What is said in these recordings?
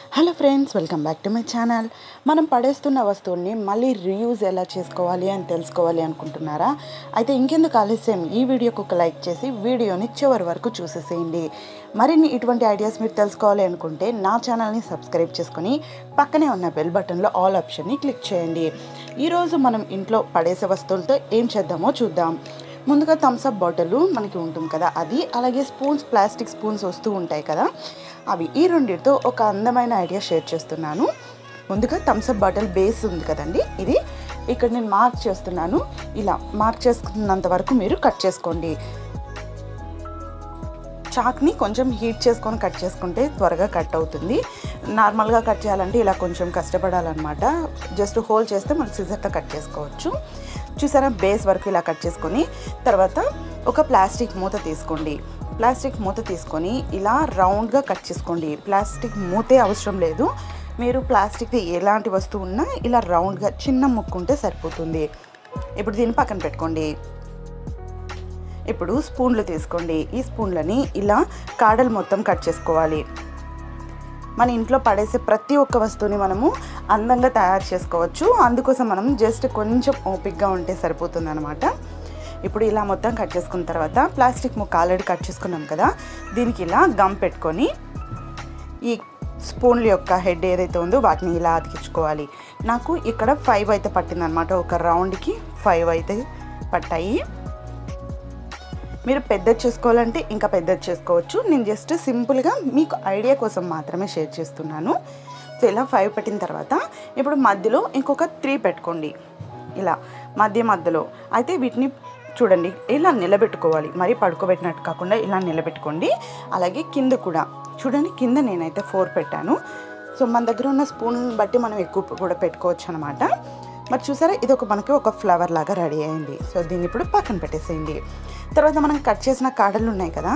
Hello friends, welcome back to my channel. మనం పడేస్తున్న వస్తువుల్ని మళ్ళీ రీయూజ్ ఎలా చేసుకోవాలి అని తెలుసుకోవాలి అనుకుంటున్నారా? అయితే ఇంకెందుకు ఆలస్యం, ఈ వీడియోకి ఒక లైక్ చేసి వీడియోని చివరి వరకు చూసేసేయండి. మరిన్ని ఇటువంటి ఐడియాస్ మీరు తెలుసుకోవాలి అనుకుంటే నా ఛానల్ని సబ్స్క్రైబ్ చేసుకొని పక్కనే ఉన్న బెల్ బటన్లో ఆల్ ఆప్షన్ని క్లిక్ చేయండి. ఈరోజు మనం ఇంట్లో పడేసే వస్తువులతో ఏం చేద్దామో చూద్దాం. ముందుగా థమ్స్అప్ బాటిల్ మనకి ఉంటుంది కదా, అది అలాగే స్పూన్స్, ప్లాస్టిక్ స్పూన్స్ వస్తూ ఉంటాయి కదా, అవి ఈ రెండింటితో ఒక అందమైన ఐడియా షేర్ చేస్తున్నాను. ముందుగా థమ్స్అప్ బాటిల్ బేస్ ఉంది కదండి, ఇది ఇక్కడ నేను మార్క్ చేస్తున్నాను. ఇలా మార్క్ చేసుకున్నంత వరకు మీరు కట్ చేసుకోండి. చాక్ని కొంచెం హీట్ చేసుకొని కట్ చేసుకుంటే త్వరగా కట్ అవుతుంది. నార్మల్గా కట్ చేయాలంటే ఇలా కొంచెం కష్టపడాలన్నమాట. జస్ట్ హోల్ చేస్తే మనం సిజర్తో కట్ చేసుకోవచ్చు. చూసారా, బేస్ వరకు ఇలా కట్ చేసుకొని తర్వాత ఒక ప్లాస్టిక్ మూత తీసుకోండి. ప్లాస్టిక్ మూత తీసుకొని ఇలా రౌండ్గా కట్ చేసుకోండి. ప్లాస్టిక్ మూతే అవసరం లేదు, మీరు ప్లాస్టిక్ ఎలాంటి వస్తువు ఉన్నా ఇలా రౌండ్గా చిన్న ముక్కుంటే సరిపోతుంది. ఇప్పుడు దీన్ని పక్కన పెట్టుకోండి. ఇప్పుడు స్పూన్లు తీసుకోండి. ఈ స్పూన్లని ఇలా కాడలు మొత్తం కట్ చేసుకోవాలి. మన ఇంట్లో పడేసే ప్రతి ఒక్క వస్తువుని మనము అందంగా తయారు చేసుకోవచ్చు. అందుకోసం మనం జస్ట్ కొంచెం ఓపిక్గా ఉంటే సరిపోతుంది అనమాట. ఇప్పుడు ఇలా మొత్తం కట్ చేసుకున్న తర్వాత ప్లాస్టిక్ ముక్క ఆల్రెడీ కట్ చేసుకున్నాం కదా, దీనికి ఇలా గమ్ పెట్టుకొని ఈ స్పూన్ల యొక్క హెడ్ ఏదైతే ఉందో వాటిని ఇలా అతికించుకోవాలి. నాకు ఇక్కడ 5 అయితే పట్టిందనమాట. ఒక రౌండ్కి 5 అయితే పట్టాయి. మీరు పెద్దది చేసుకోవాలంటే ఇంకా పెద్దది చేసుకోవచ్చు. నేను జస్ట్ సింపుల్గా మీకు ఐడియా కోసం మాత్రమే షేర్ చేస్తున్నాను. సో ఇలా 5 పెట్టిన తర్వాత ఇప్పుడు మధ్యలో ఇంకొక 3 పెట్టుకోండి. ఇలా మధ్యలో అయితే వీటిని చూడండి ఇలా నిలబెట్టుకోవాలి. మరీ పడుకోబెట్టినట్టు కాకుండా ఇలా నిలబెట్టుకోండి. అలాగే కింద కూడా చూడండి, కింద నేనైతే 4 పెట్టాను. సో మన దగ్గర ఉన్న స్పూన్ బట్టి మనం ఎక్కువ కూడా పెట్టుకోవచ్చు అనమాట. మరి చూసారా, ఇది మనకి ఒక ఫ్లవర్ లాగా రెడీ అయింది. సో దీన్ని ఇప్పుడు పక్కన పెట్టేసేయండి. తర్వాత మనం కట్ చేసిన కాడలు ఉన్నాయి కదా,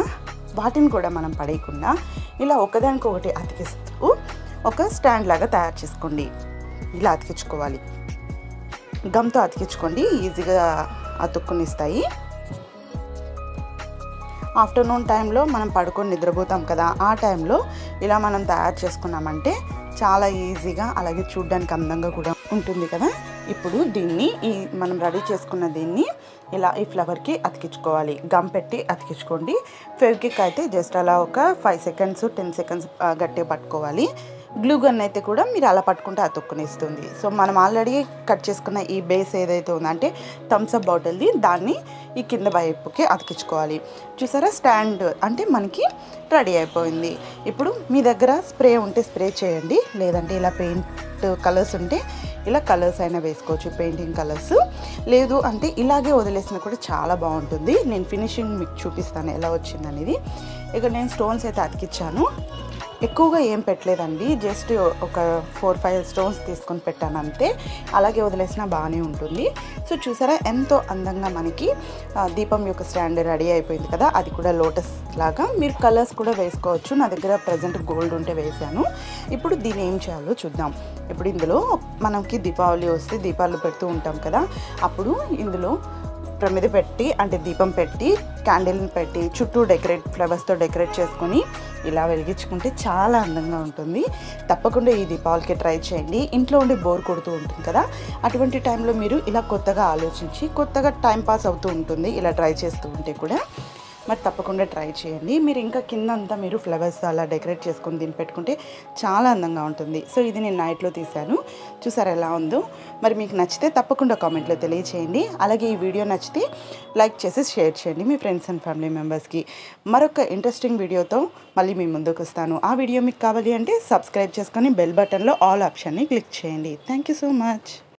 వాటిని కూడా మనం పడేయకుండా ఇలా ఒకదానికొకటి అతికిస్తూ ఒక స్టాండ్ లాగా తయారు చేసుకోండి. ఇలా అతికించుకోవాలి. గమ్తో అతికించుకోండి, ఈజీగా అతుక్కునిస్తాయి. ఆఫ్టర్నూన్ టైంలో మనం పడుకొని నిద్రపోతాం కదా, ఆ టైంలో ఇలా మనం తయారు చేసుకున్నామంటే చాలా ఈజీగా, అలాగే చూడ్డానికి అందంగా కూడా ఉంటుంది కదా. ఇప్పుడు దీన్ని మనం రెడీ చేసుకున్న దీన్ని ఇలా ఈ ఫ్లవర్కి అతికించుకోవాలి. గమ్ పెట్టి అతికించుకోండి. ఫెవిక్విక్ అయితే జస్ట్ అలా ఒక 5 సెకండ్స్ 10 సెకండ్స్ గట్టిగా పట్టుకోవాలి. గ్లూ గన్ అయితే కూడా మీరు అలా పట్టుకుంటే అతుక్కునిస్తుంది. సో మనం ఆల్రెడీ కట్ చేసుకున్న ఈ బేస్ ఏదైతే ఉందంటే థమ్స్అప్ బాటిల్ది, దాన్ని ఈ కింద వైపుకి అతికించుకోవాలి. చూసారా, స్టాండ్ అంటే మనకి రెడీ అయిపోయింది. ఇప్పుడు మీ దగ్గర స్ప్రే ఉంటే స్ప్రే చేయండి, లేదంటే ఇలా పెయింట్ కలర్స్ ఉంటే ఇలా కలర్స్ అయినా వేసుకోవచ్చు, పెయింటింగ్ కలర్స్. లేదు అంటే ఇలాగే వదిలేసినా కూడా చాలా బాగుంటుంది. నేను ఫినిషింగ్ మీకు చూపిస్తాను ఎలా వచ్చిందనేది. ఇక నేను స్టోన్స్ అయితే అతికించాను. ఎక్కువగా ఏం పెట్టలేదండి, జస్ట్ ఒక 4-5 స్టోన్స్ తీసుకొని పెట్టాను అంతే. అలాగే వదిలేసినా బాగానే ఉంటుంది. సో చూసారా, ఎంతో అందంగా మనకి దీపం యొక్క స్టాండ్ రెడీ అయిపోయింది కదా. అది కూడా లోటస్ లాగా మీరు కలర్స్ కూడా వేసుకోవచ్చు. నా దగ్గర ప్రజెంట్ గోల్డ్ ఉంటే వేసాను. ఇప్పుడు దీన్ని ఏం చేయాలో చూద్దాం. ఇప్పుడు ఇందులో మనకి దీపావళి వస్తే దీపాలు పెడుతూ ఉంటాం కదా, అప్పుడు ఇందులో ప్రమిద పెట్టి అంటే దీపం పెట్టి క్యాండిల్ని పెట్టి చుట్టూ ఫ్లవర్స్తో డెకరేట్ చేసుకొని ఇలా వెలిగించుకుంటే చాలా అందంగా ఉంటుంది. తప్పకుండా ఈ దీపావళికి ట్రై చేయండి. ఇంట్లో ఉండి బోర్ కొడుతూ ఉంటుంది కదా, అటువంటి టైంలో మీరు ఇలా కొత్తగా ఆలోచించి కొత్తగా టైం పాస్ అవుతూ ఉంటుంది ఇలా ట్రై చేస్తూ ఉంటే కూడా. మరి తప్పకుండా ట్రై చేయండి. మీరు ఇంకా కిందంతా మీరు ఫ్లవర్స్ అలా డెకరేట్ చేసుకొని దీన్ని పెట్టుకుంటే చాలా అందంగా ఉంటుంది. సో ఇది నేను నైట్లో తీశాను. చూసారా ఎలా ఉందో. మరి మీకు నచ్చితే తప్పకుండా కామెంట్లో తెలియచేయండి. అలాగే ఈ వీడియో నచ్చితే లైక్ చేసి షేర్ చేయండి మీ ఫ్రెండ్స్ అండ్ ఫ్యామిలీ మెంబర్స్కి. మరొక ఇంట్రెస్టింగ్ వీడియోతో మళ్ళీ మీ ముందుకు వస్తాను. ఆ వీడియో మీకు కావాలి అంటే సబ్స్క్రైబ్ చేసుకొని బెల్ బటన్లో ఆల్ ఆప్షన్ని క్లిక్ చేయండి. Thank you so much.